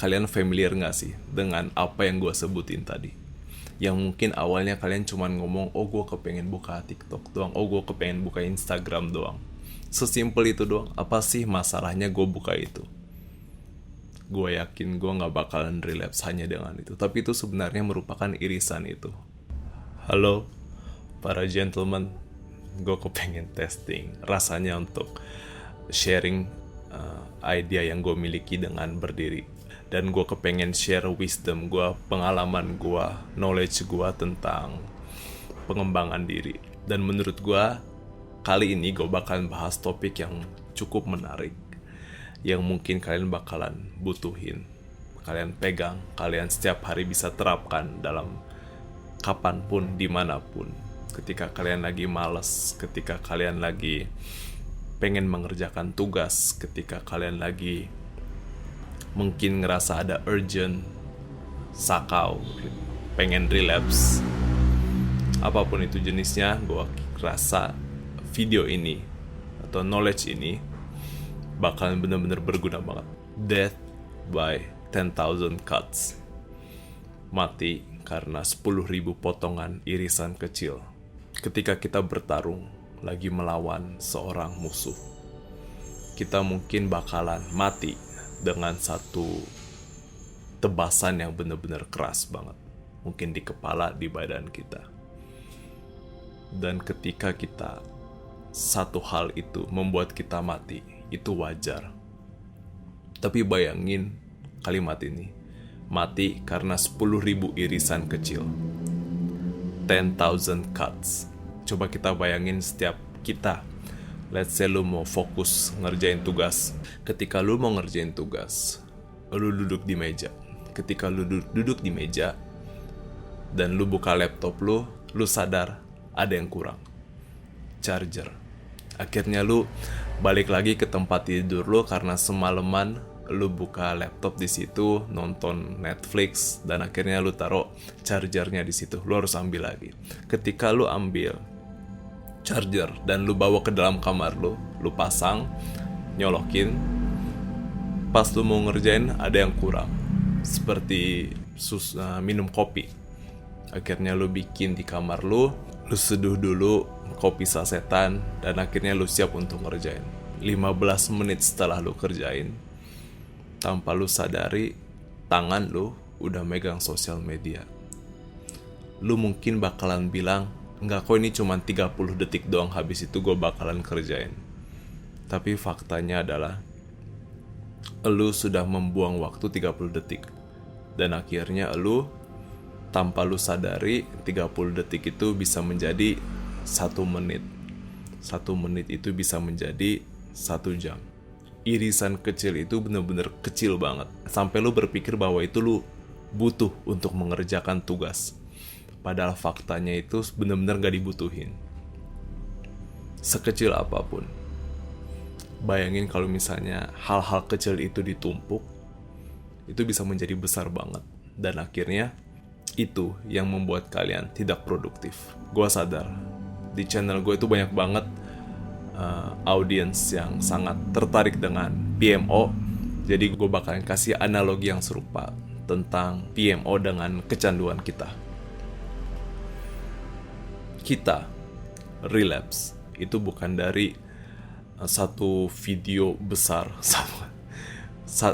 kalian familiar gak sih dengan apa yang gue sebutin tadi? Yang mungkin awalnya kalian cuman ngomong, oh gue kepengen buka TikTok doang, oh gue kepengen buka Instagram doang. Sesimpel itu doang. Apa sih masalahnya gue buka itu? Gue yakin gue gak bakalan relapse hanya dengan itu. Tapi itu sebenarnya merupakan irisan itu. Halo para gentleman, gue kepengen testing rasanya untuk sharing idea yang gue miliki dengan berdiri. Dan gue kepengen share wisdom gue, pengalaman gue, knowledge gue tentang pengembangan diri. Dan menurut gue, kali ini gue bakalan bahas topik yang cukup menarik, yang mungkin kalian bakalan butuhin, kalian pegang, kalian setiap hari bisa terapkan dalam kapanpun, dimanapun. Ketika kalian lagi malas, ketika kalian lagi pengen mengerjakan tugas, ketika kalian lagi mungkin ngerasa ada urgent, sakau, pengen relapse, apapun itu jenisnya, gue rasa video ini atau knowledge ini bakalan bener-bener berguna banget. Death by 10,000 cuts. Mati karena 10.000 potongan irisan kecil. Ketika kita bertarung lagi melawan seorang musuh, kita mungkin bakalan mati dengan satu tebasan yang benar-benar keras banget. Mungkin di kepala, di badan kita. Dan ketika kita satu hal itu membuat kita mati, itu wajar. Tapi bayangin kalimat ini, mati karena 10.000 irisan kecil. 10,000 cuts. Coba kita bayangin setiap kita, let's say lu mau fokus ngerjain tugas. Ketika lu mau ngerjain tugas, lu duduk di meja. Ketika lu duduk di meja dan lu buka laptop lu sadar ada yang kurang. Charger. Akhirnya lu balik lagi ke tempat tidur lu karena semalaman lu buka laptop di situ, nonton Netflix, dan akhirnya lu taruh chargernya di situ. Lu harus ambil lagi. Ketika lu ambil charger dan lu bawa ke dalam kamar lu pasang, nyolokin, pas lu mau ngerjain ada yang kurang, seperti minum kopi. Akhirnya lu bikin di kamar lu seduh dulu kopi sasetan, dan akhirnya lu siap untuk ngerjain. 15 menit setelah lu kerjain, tanpa lu sadari, tangan lu udah megang sosial media. Lu mungkin bakalan bilang, enggak kok, ini cuma 30 detik doang, habis itu gue bakalan kerjain. Tapi faktanya adalah lu sudah membuang waktu 30 detik. Dan akhirnya lu, tanpa lu sadari, 30 detik itu bisa menjadi 1 menit. 1 menit itu bisa menjadi 1 jam. Irisan kecil itu bener-bener kecil banget. Sampai lu berpikir bahwa itu lu butuh untuk mengerjakan tugas. Padahal faktanya itu benar-benar gak dibutuhin. Sekecil apapun. Bayangin kalau misalnya hal-hal kecil itu ditumpuk, itu bisa menjadi besar banget. Dan akhirnya itu yang membuat kalian tidak produktif. Gue sadar di channel gue itu banyak banget audiens yang sangat tertarik dengan PMO. Jadi gue bakalan kasih analogi yang serupa tentang PMO dengan kecanduan kita. Kita relapse itu bukan dari satu video besar,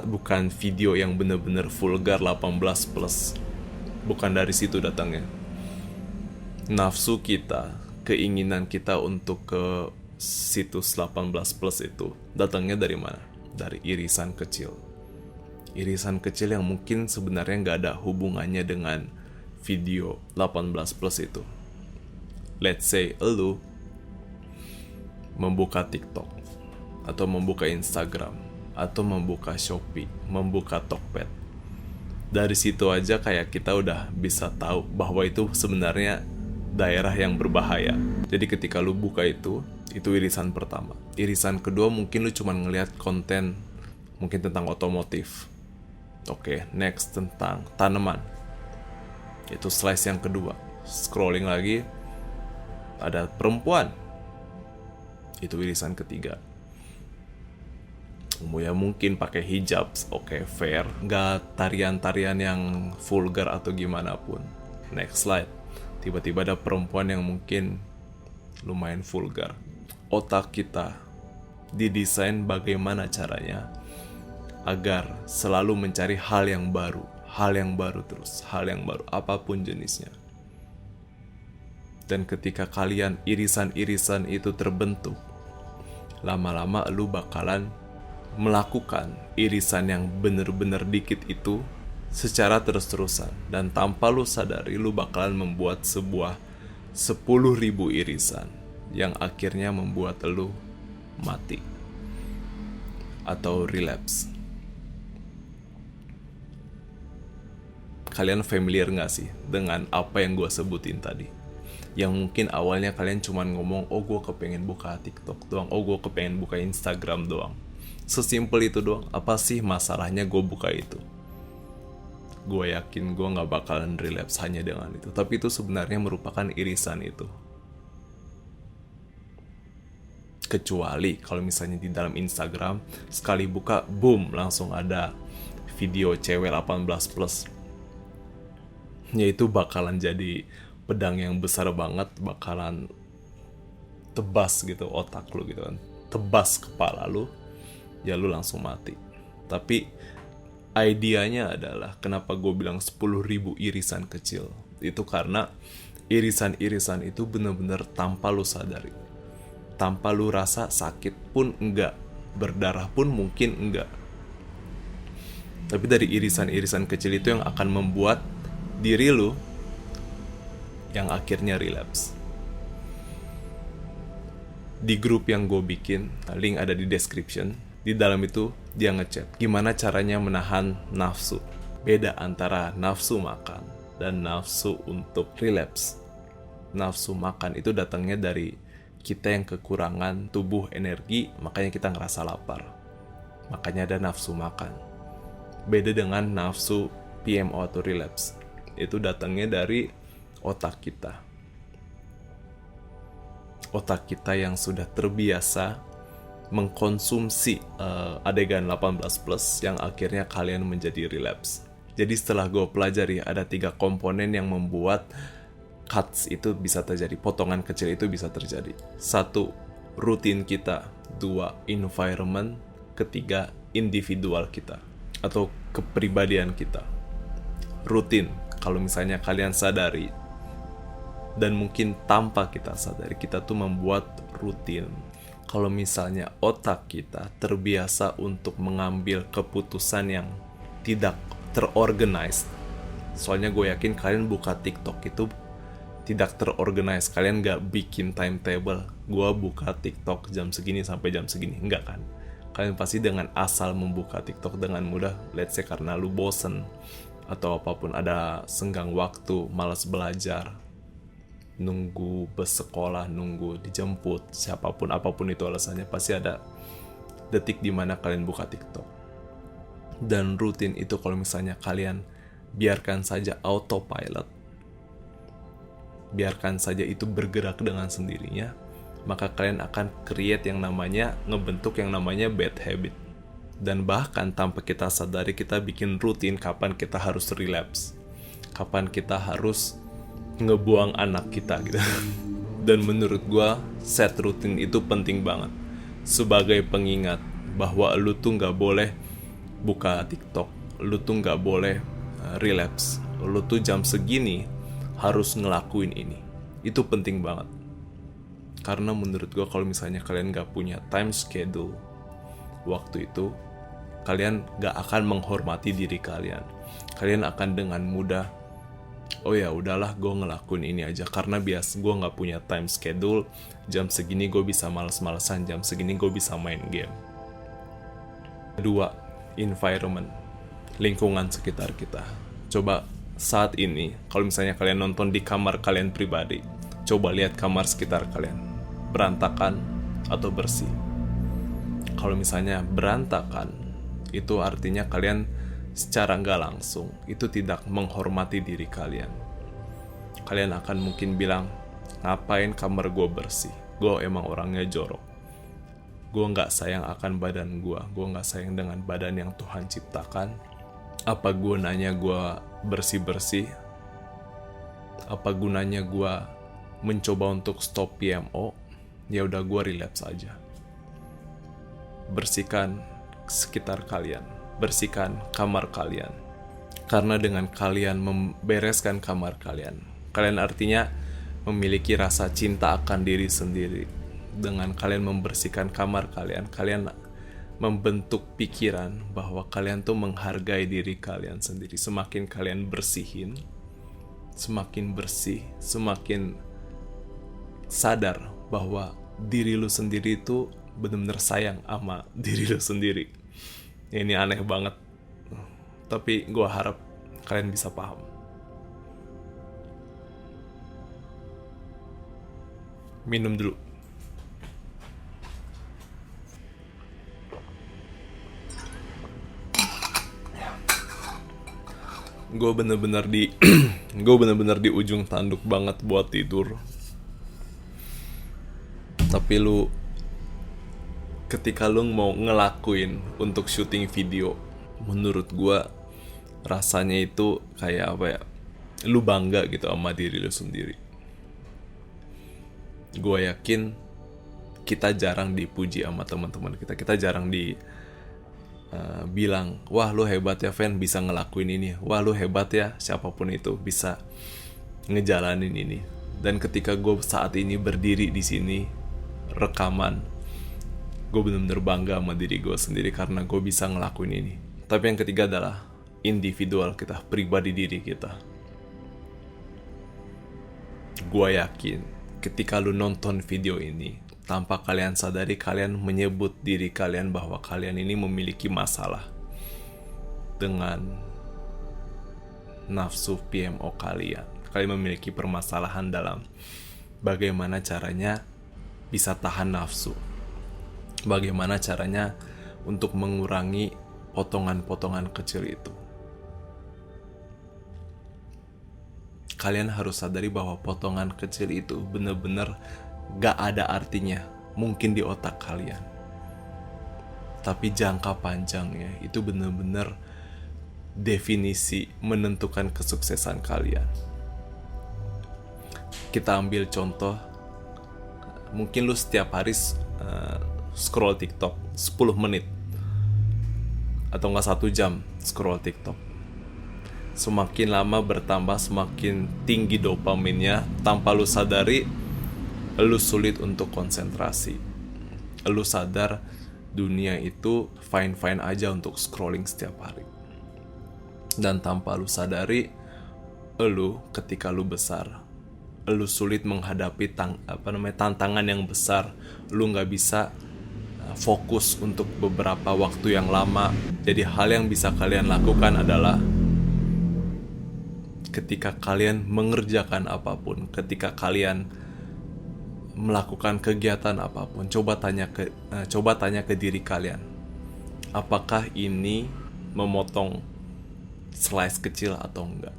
bukan video yang benar-benar vulgar 18+. Bukan dari situ datangnya. Nafsu kita, keinginan kita untuk ke situs 18+ itu datangnya dari mana? Dari irisan kecil. Irisan kecil yang mungkin sebenarnya gak ada hubungannya dengan video 18+ itu. Let's say lu membuka TikTok, atau membuka Instagram, atau membuka Shopee, membuka Tokped. Dari situ aja kayak kita udah bisa tahu bahwa itu sebenarnya daerah yang berbahaya. Jadi ketika lu buka itu irisan pertama. Irisan kedua mungkin lu cuma ngelihat konten mungkin tentang otomotif. Oke, next tentang tanaman. Itu slice yang kedua. Scrolling lagi, ada perempuan. Itu irisan ketiga. Ya mungkin pakai hijab, oke, fair, nggak tarian-tarian yang vulgar atau gimana pun. Next slide. Tiba-tiba ada perempuan yang mungkin lumayan vulgar. Otak kita didesain bagaimana caranya agar selalu mencari hal yang baru terus, hal yang baru, apapun jenisnya. Dan ketika kalian irisan-irisan itu terbentuk, lama-lama lu bakalan melakukan irisan yang bener-bener dikit itu secara terus-terusan. Dan tanpa lu sadari, lu bakalan membuat sebuah 10.000 irisan yang akhirnya membuat lu mati atau relapse. Kalian familiar gak sih dengan apa yang gue sebutin tadi? Yang mungkin awalnya kalian cuman ngomong, oh gue kepengen buka TikTok doang, oh gue kepengen buka Instagram doang. Sesimpel itu doang. Apa sih masalahnya gue buka itu? Gue yakin gue gak bakalan relapse hanya dengan itu. Tapi itu sebenarnya merupakan irisan itu. Kecuali kalau misalnya di dalam Instagram, sekali buka, boom, langsung ada video cewek 18+. Yaitu bakalan jadi pedang yang besar banget, bakalan tebas gitu otak lu gitu kan, tebas kepala lu, ya lu langsung mati. Tapi idenya adalah kenapa gue bilang 10.000 irisan kecil, itu karena irisan-irisan itu bener-bener tanpa lu sadari, tanpa lu rasa sakit pun enggak, berdarah pun mungkin enggak. Tapi dari irisan-irisan kecil itu yang akan membuat diri lu yang akhirnya relapse. Di grup yang gue bikin, link ada di description. Di dalam itu dia ngechat gimana caranya menahan nafsu. Beda antara nafsu makan dan nafsu untuk relapse. Nafsu makan itu datangnya dari kita yang kekurangan tubuh energi, makanya kita ngerasa lapar. Makanya ada nafsu makan. Beda dengan nafsu PMO atau relapse. Itu datangnya dari otak kita. Otak kita yang sudah terbiasa mengkonsumsi adegan 18+ yang akhirnya kalian menjadi relapse. Jadi setelah gue pelajari, ada 3 komponen yang membuat cuts itu bisa terjadi, potongan kecil itu bisa terjadi. 1, rutin kita. 2, environment. 3, individual kita atau kepribadian kita. Rutin, kalau misalnya kalian sadari, dan mungkin tanpa kita sadari, kita tuh membuat rutin. Kalau misalnya otak kita terbiasa untuk mengambil keputusan yang tidak terorganize, soalnya gue yakin kalian buka TikTok itu tidak terorganize, kalian gak bikin timetable, gue buka TikTok jam segini sampai jam segini, enggak kan? Kalian pasti dengan asal membuka TikTok dengan mudah, let's say karena lu bosen, atau apapun, ada senggang waktu, malas belajar, nunggu bus sekolah, nunggu dijemput, siapapun, apapun itu alasannya, pasti ada detik dimana kalian buka TikTok. Dan rutin itu kalau misalnya kalian biarkan saja autopilot, biarkan saja itu bergerak dengan sendirinya, maka kalian akan create yang namanya, ngebentuk yang namanya bad habit. Dan bahkan tanpa kita sadari, kita bikin rutin kapan kita harus relapse, kapan kita harus ngebuang anak kita gitu. Dan menurut gua, set rutin itu penting banget sebagai pengingat bahwa lu tuh gak boleh buka TikTok, lu tuh gak boleh relapse, lu tuh jam segini harus ngelakuin ini. Itu penting banget. Karena menurut gua kalau misalnya kalian gak punya time schedule waktu itu, kalian gak akan menghormati diri kalian. Kalian akan dengan mudah, oh ya udahlah gue ngelakuin ini aja karena bias gue nggak punya time schedule, jam segini gue bisa males-malesan, jam segini gue bisa main game. 2, environment, lingkungan sekitar kita. Coba saat ini kalau misalnya kalian nonton di kamar kalian pribadi, coba lihat kamar sekitar kalian, berantakan atau bersih. Kalau misalnya berantakan, itu artinya kalian secara nggak langsung itu tidak menghormati diri kalian. Kalian akan mungkin bilang, ngapain kamar gue bersih, gue emang orangnya jorok. Gue nggak sayang akan badan gue nggak sayang dengan badan yang Tuhan ciptakan. Apa gunanya gue bersih-bersih? Apa gunanya gue mencoba untuk stop PMO? Ya udah, gue relapse aja. Bersihkan sekitar kalian, bersihkan kamar kalian. Karena dengan kalian membereskan kamar kalian, kalian artinya memiliki rasa cinta akan diri sendiri. Dengan kalian membersihkan kamar kalian, kalian membentuk pikiran bahwa kalian tuh menghargai diri kalian sendiri. Semakin kalian bersihin, semakin bersih, semakin sadar bahwa diri lu sendiri itu benar-benar sayang sama diri lu sendiri. Ini aneh banget, tapi gue harap kalian bisa paham. Minum dulu. Gue bener-bener di ujung tanduk banget buat tidur. Tapi ketika lu mau ngelakuin untuk syuting video, menurut gue rasanya itu kayak apa ya, lu bangga gitu sama diri lu sendiri. Gue yakin kita jarang dipuji sama teman-teman kita. Kita jarang bilang, wah lu hebat ya Fen bisa ngelakuin ini, wah lu hebat ya siapapun itu bisa ngejalanin ini. Dan ketika gue saat ini berdiri di sini rekaman, gue bener-bener bangga sama diri gue sendiri karena gue bisa ngelakuin ini. Tapi yang ketiga adalah individual kita, pribadi diri kita. Gue yakin ketika lu nonton video ini, tanpa kalian sadari, kalian menyebut diri kalian bahwa kalian ini memiliki masalah dengan nafsu PMO kalian. Kalian memiliki permasalahan dalam bagaimana caranya bisa tahan nafsu. Bagaimana caranya untuk mengurangi potongan-potongan kecil itu. Kalian harus sadari bahwa potongan kecil itu benar-benar gak ada artinya, mungkin di otak kalian. Tapi jangka panjangnya itu benar-benar definisi menentukan kesuksesan kalian. Kita ambil contoh, mungkin lu setiap hari scroll TikTok 10 menit atau nggak 1 jam scroll TikTok. Semakin lama bertambah, semakin tinggi dopaminnya. Tanpa lu sadari, lu sulit untuk konsentrasi. Lu sadar dunia itu fine-fine aja untuk scrolling setiap hari. Dan tanpa lu sadari, lu ketika lu besar, lu sulit menghadapi tantangan yang besar. Lu nggak bisa fokus untuk beberapa waktu yang lama. Jadi hal yang bisa kalian lakukan adalah ketika kalian mengerjakan apapun, ketika kalian melakukan kegiatan apapun, coba tanya ke diri kalian, apakah ini memotong slice kecil atau enggak?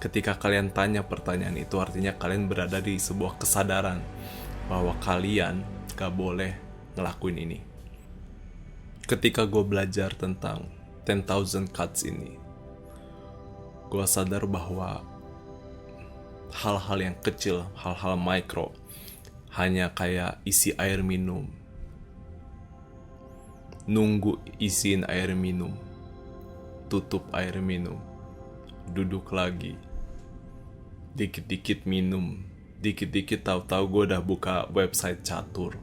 Ketika kalian tanya pertanyaan itu, artinya kalian berada di sebuah kesadaran bahwa kalian gak boleh ngelakuin ini. Ketika gue belajar tentang 10,000 cuts ini, gue sadar bahwa hal-hal yang kecil, hal-hal mikro, hanya kayak isi air minum, nunggu isiin air minum, tutup air minum, duduk lagi, dikit-dikit minum, dikit-dikit tahu-tahu gue udah buka website catur,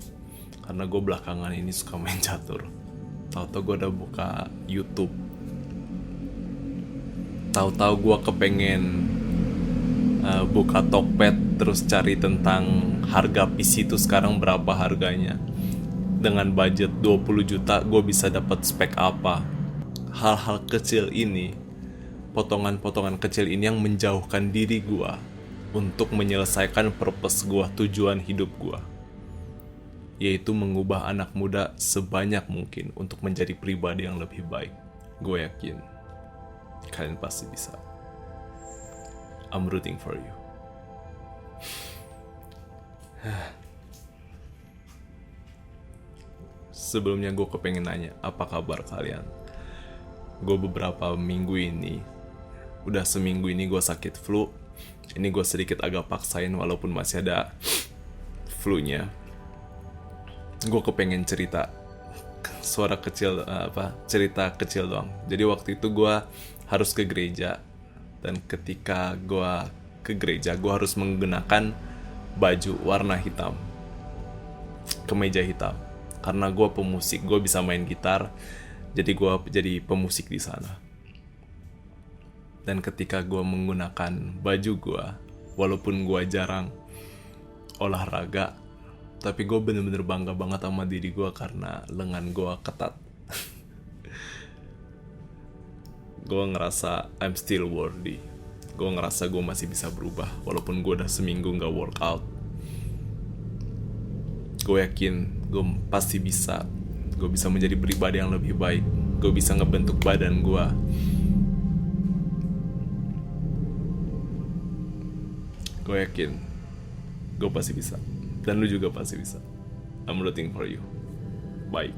karena gue belakangan ini suka main catur. Tahu-tahu gue udah buka YouTube, tahu-tahu gue kepengen buka Tokped, terus cari tentang harga PC itu sekarang berapa harganya. Dengan budget 20 juta gue bisa dapat spek apa. Hal-hal kecil ini, potongan-potongan kecil ini yang menjauhkan diri gue untuk menyelesaikan purpose gue, tujuan hidup gue, yaitu mengubah anak muda sebanyak mungkin untuk menjadi pribadi yang lebih baik. Gue yakin kalian pasti bisa. I'm rooting for you. sebelumnya gue kepengen nanya, apa kabar kalian? Gue beberapa minggu ini, udah seminggu ini gue sakit flu. Ini gue sedikit agak paksain walaupun masih ada flu-nya. Gue kepengen cerita cerita kecil doang. Jadi waktu itu gue harus ke gereja, dan ketika gue ke gereja gue harus menggunakan baju warna hitam, kemeja hitam, karena gue pemusik, gue bisa main gitar, jadi gue jadi pemusik di sana. Dan ketika gue menggunakan baju gue, walaupun gue jarang olahraga, tapi gue bener-bener bangga banget sama diri gue karena lengan gue ketat. Gue ngerasa I'm still worthy. Gue ngerasa gue masih bisa berubah walaupun gue udah seminggu gak workout. Gue yakin gue pasti bisa. Gue bisa menjadi pribadi yang lebih baik. Gue bisa ngebentuk badan gue. Gue yakin gue pasti bisa. Dan lu juga pasti bisa. I'm rooting for you. Bye.